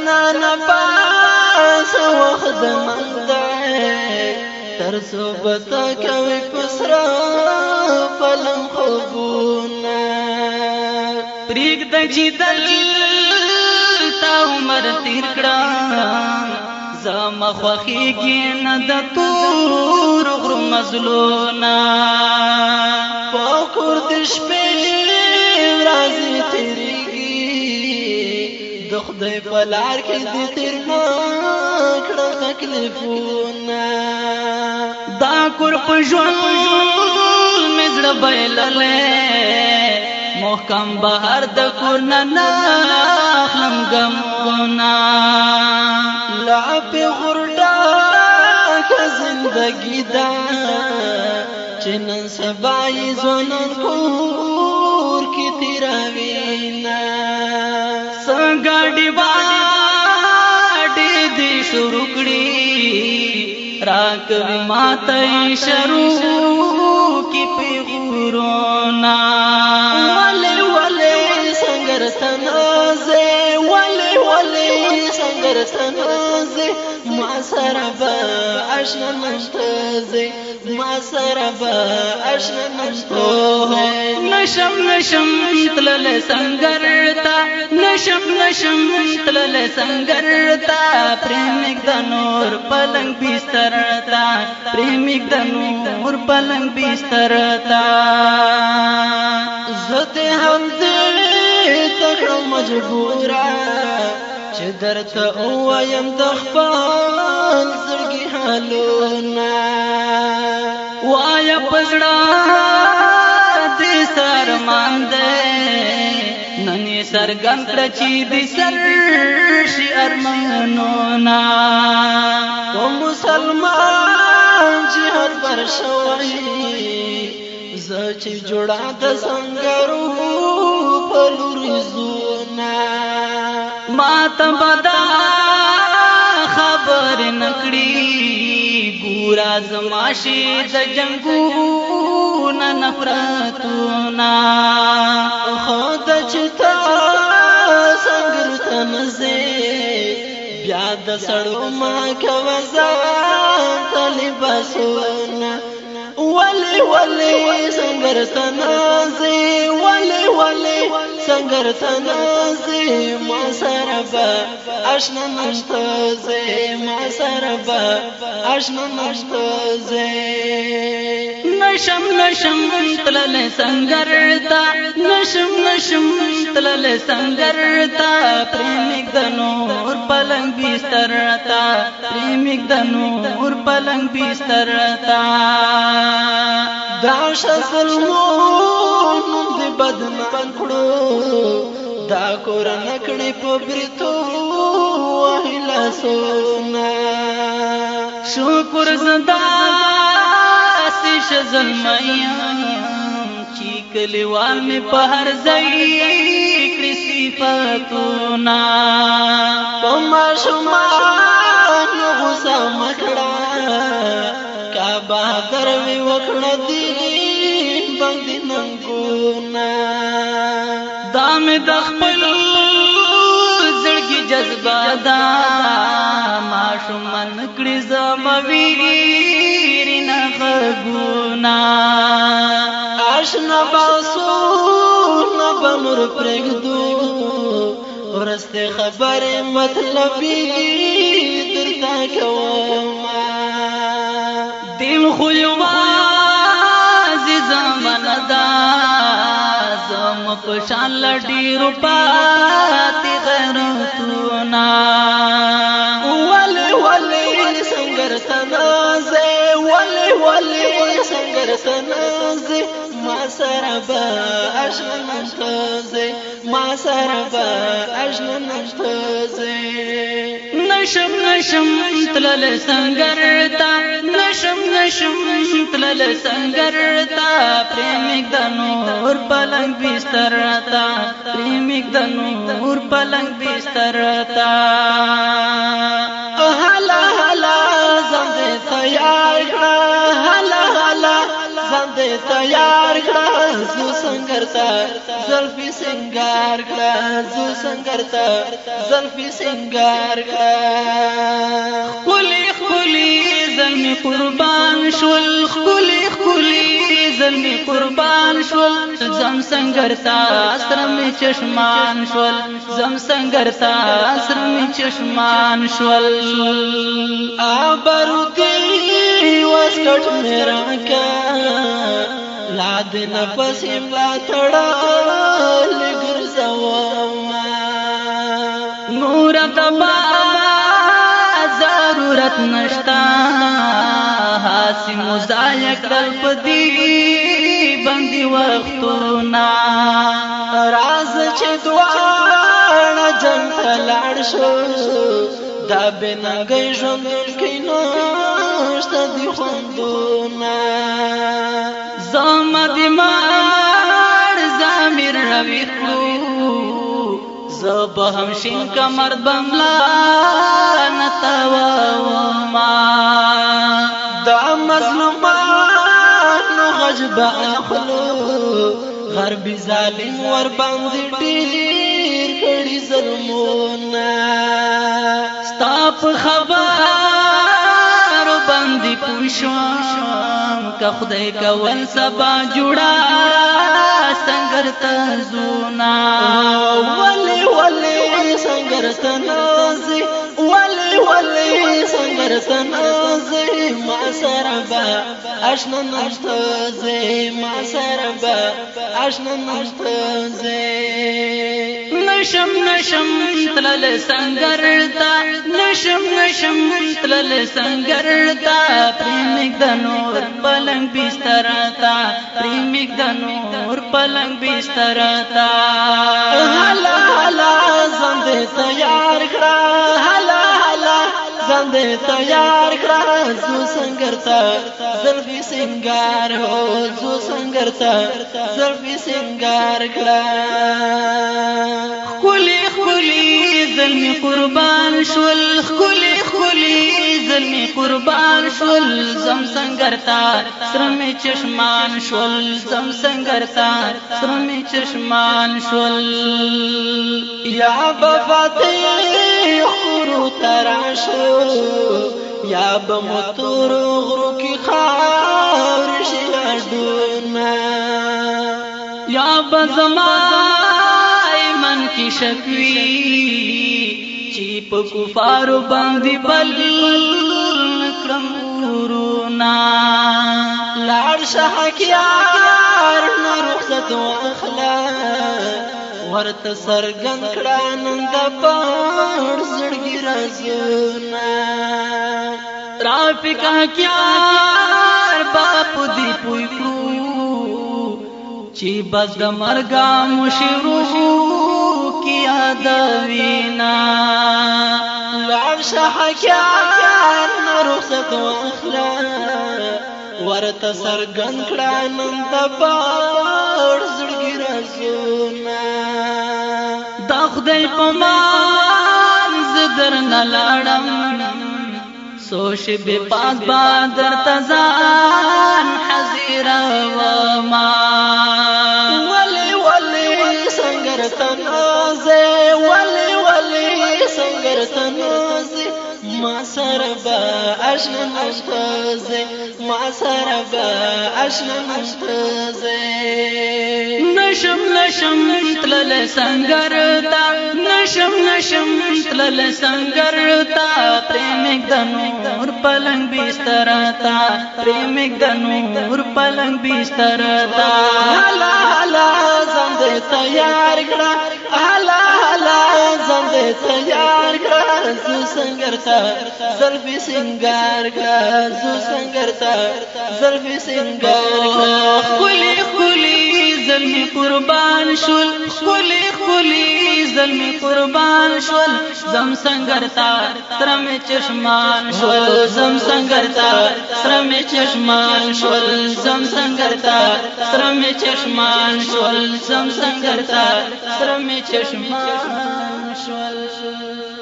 جانا پاس وخت من دی تر صحبت کوي پسرا پلم خوبونا پریگ د جیدل تا عمر تیر کړه زما خوخیږي نه د تور غرو مزلونا پاکور د شپې ورځې تیریږي د خدای په لار کې د تیر کړه تکلیفونه دا کور په ژوند مې زړه بایللې محکم بهر د کور نه اخلم غمونه لا په غرډا که زندگی دا چې نن سبا یې ځوانان کور کې تیروینا څنګه ډیواډې دې شروع کړي راکوي ماته شروع کې پیغورونا ولې ولې څنګه تنازه ولې ولې څنګه تنازه ما سره به آشنا نشته ما سره به آشنا نشته نشم تلل سنگرتا نشم تلل سنگرتا پریمک د نور پلنګ بسترتا پریمک د نور پلنګ بسترتا زته هم دې تکړه مجبورا چې درته وایم د خپل زړګي حالونه وایا پزړه دې سرمان دې نني سرګن کړ چې دې سر شي ارمانونه او مسلمان جهاد پر شوی چې جوړا د سنگرو په لوري زونا ما ته بدا خبر نکړي ګورا زماشي د جنگونه نفرتونه خود چتا سنگر تنزه بیا د سړو ما کوزا طالباسونه ولی ولی سنگر تنازی ولی ولی سنگر تنازی ما سره به آشنا نشته ما سره به آشنا نشته نشم تلل سنگر تا نشم تلل سنگر تا پریمک د نور پلنګ بستر تا پریمک د نور پلنګ بستر تا دا شسلمون دی بدنام کړو دا کور نکړې په بریتو وهلا سونا شکر زدا سش زلمیم چې کلیوال می په هر ځای کړی صفاتونه په ماشومان غوسه مکړه بہادر وی وکړه دین باندې ننګونا دام د خپل زړګي جذبه دا ماشومان کړي زمویر نه غونا آشنا باسو نه بنور پرګدو ورسته خبره مطلبي درته کوما دل خو یوازې زمانه دا زم په شان لډیرو پاتې غیرتونه ولی سنگر تنازه ولی سنگر تنازه ما سره به آشنا نشته ما سره به آشنا نشته نشم تلل سنگر تا نشم تلل سنگر تا پریمک د نور پلنګ بستر تا پریمک د نور پلنګ بستر تا هلا هلا زنده تیار کړه هلا هلا زنده تیار کړه زو سنگر تا زلفی سنگار کړه زو سنگر تا زلفی سنگار کړه خلی خلی زلمی قربان شول خلی خلی زلمی قربان شول زم سنگر تا سرمی چشمان شول زم سنگر تا سرمی چشمان شول آبرو دی واسکٹ میرا کا لاد نفس املا تڑا لگر زواما نور تبا ضرورت نشتا حاسی مزایق دل پدی بندی وقتونا راز چه دوانا جنت لار شو دا بنگی ژوندون کی نشته دی خوندونه زما دماغ زمیر روی کړو زب هم شین کمر بملا نتاوما دا مظلومانو غج به اخلو غربي ظالم ور باندې ډیر کړي ظلمونه ستاپ خبر باندې پوښوم که خدای کول سبا جوړا سنگر تزونا ولی ولی سنگر تنازي ولی ولی سنگر تنازي ما سربا اشنا نشتازي ما سربا اشنا نشتازي نشم نشم تلل سنگر تا نشم نشم تلل سنگر تا پریمک د نور پلنګ بستر تا پریمک د نور پلنګ بستر تا هلا هلا زنده تیار کړه هلا هلا زنده تیار کړه زو سنگر تا زلفی سنگار هو زو سنگر تا زلفی سنگار کړه خلی خلی زلمی قربان شول خلی خلی زلمی قربان شول زم سنگر تا سرمی چشمان شول زم سنگر تا سرمی چشمان شول یا بفاتح خورو تراشو یا بمطور غرو کی خاور شیادونا یا بزمائی من کی شکوی چی پا کفارو باندی بل نکرم اورونا لار شحکیار نرخصت و اخلاق ورت سرګن کړه نن د پړ زړګي رازونه رافق حکیار باپ دی پوی کړو چې بس د مرګا مشرو کی ادوینا لار شحکیار نرخصت و اخلاق ورت سرګن کړه نن د پړ زړګي رازونه دا خدای په مان زدر نلاړم سوش به پاک بادر تزان حزیر و ما ولی ولی سنگر تنازه ولی ولی سنگر تنازه ما سربا اشنا نشتازه ما سربا اشنا نشتازه نشم نشم تلل سنگر تا نشم نشم تلل سنگر تا پریمک د نور پلنګ بستر تا پریمک د نور پلنګ بستر تا هلا هلا زنده تیار کړه هلا هلا زنده تیار کړه زو سنگر تا زلفی سنگار کړه زو سنگر تا زلفی سنگار کړه خلی خلی زلمی قربان شول خلی خلی زلمی قربان شول زم سنگر تا سرم چشمان شول زم سنگر تا سرم چشمان شول زم سنگر تا سرم چشمان شول زم سنگر تا سرم چشمان شول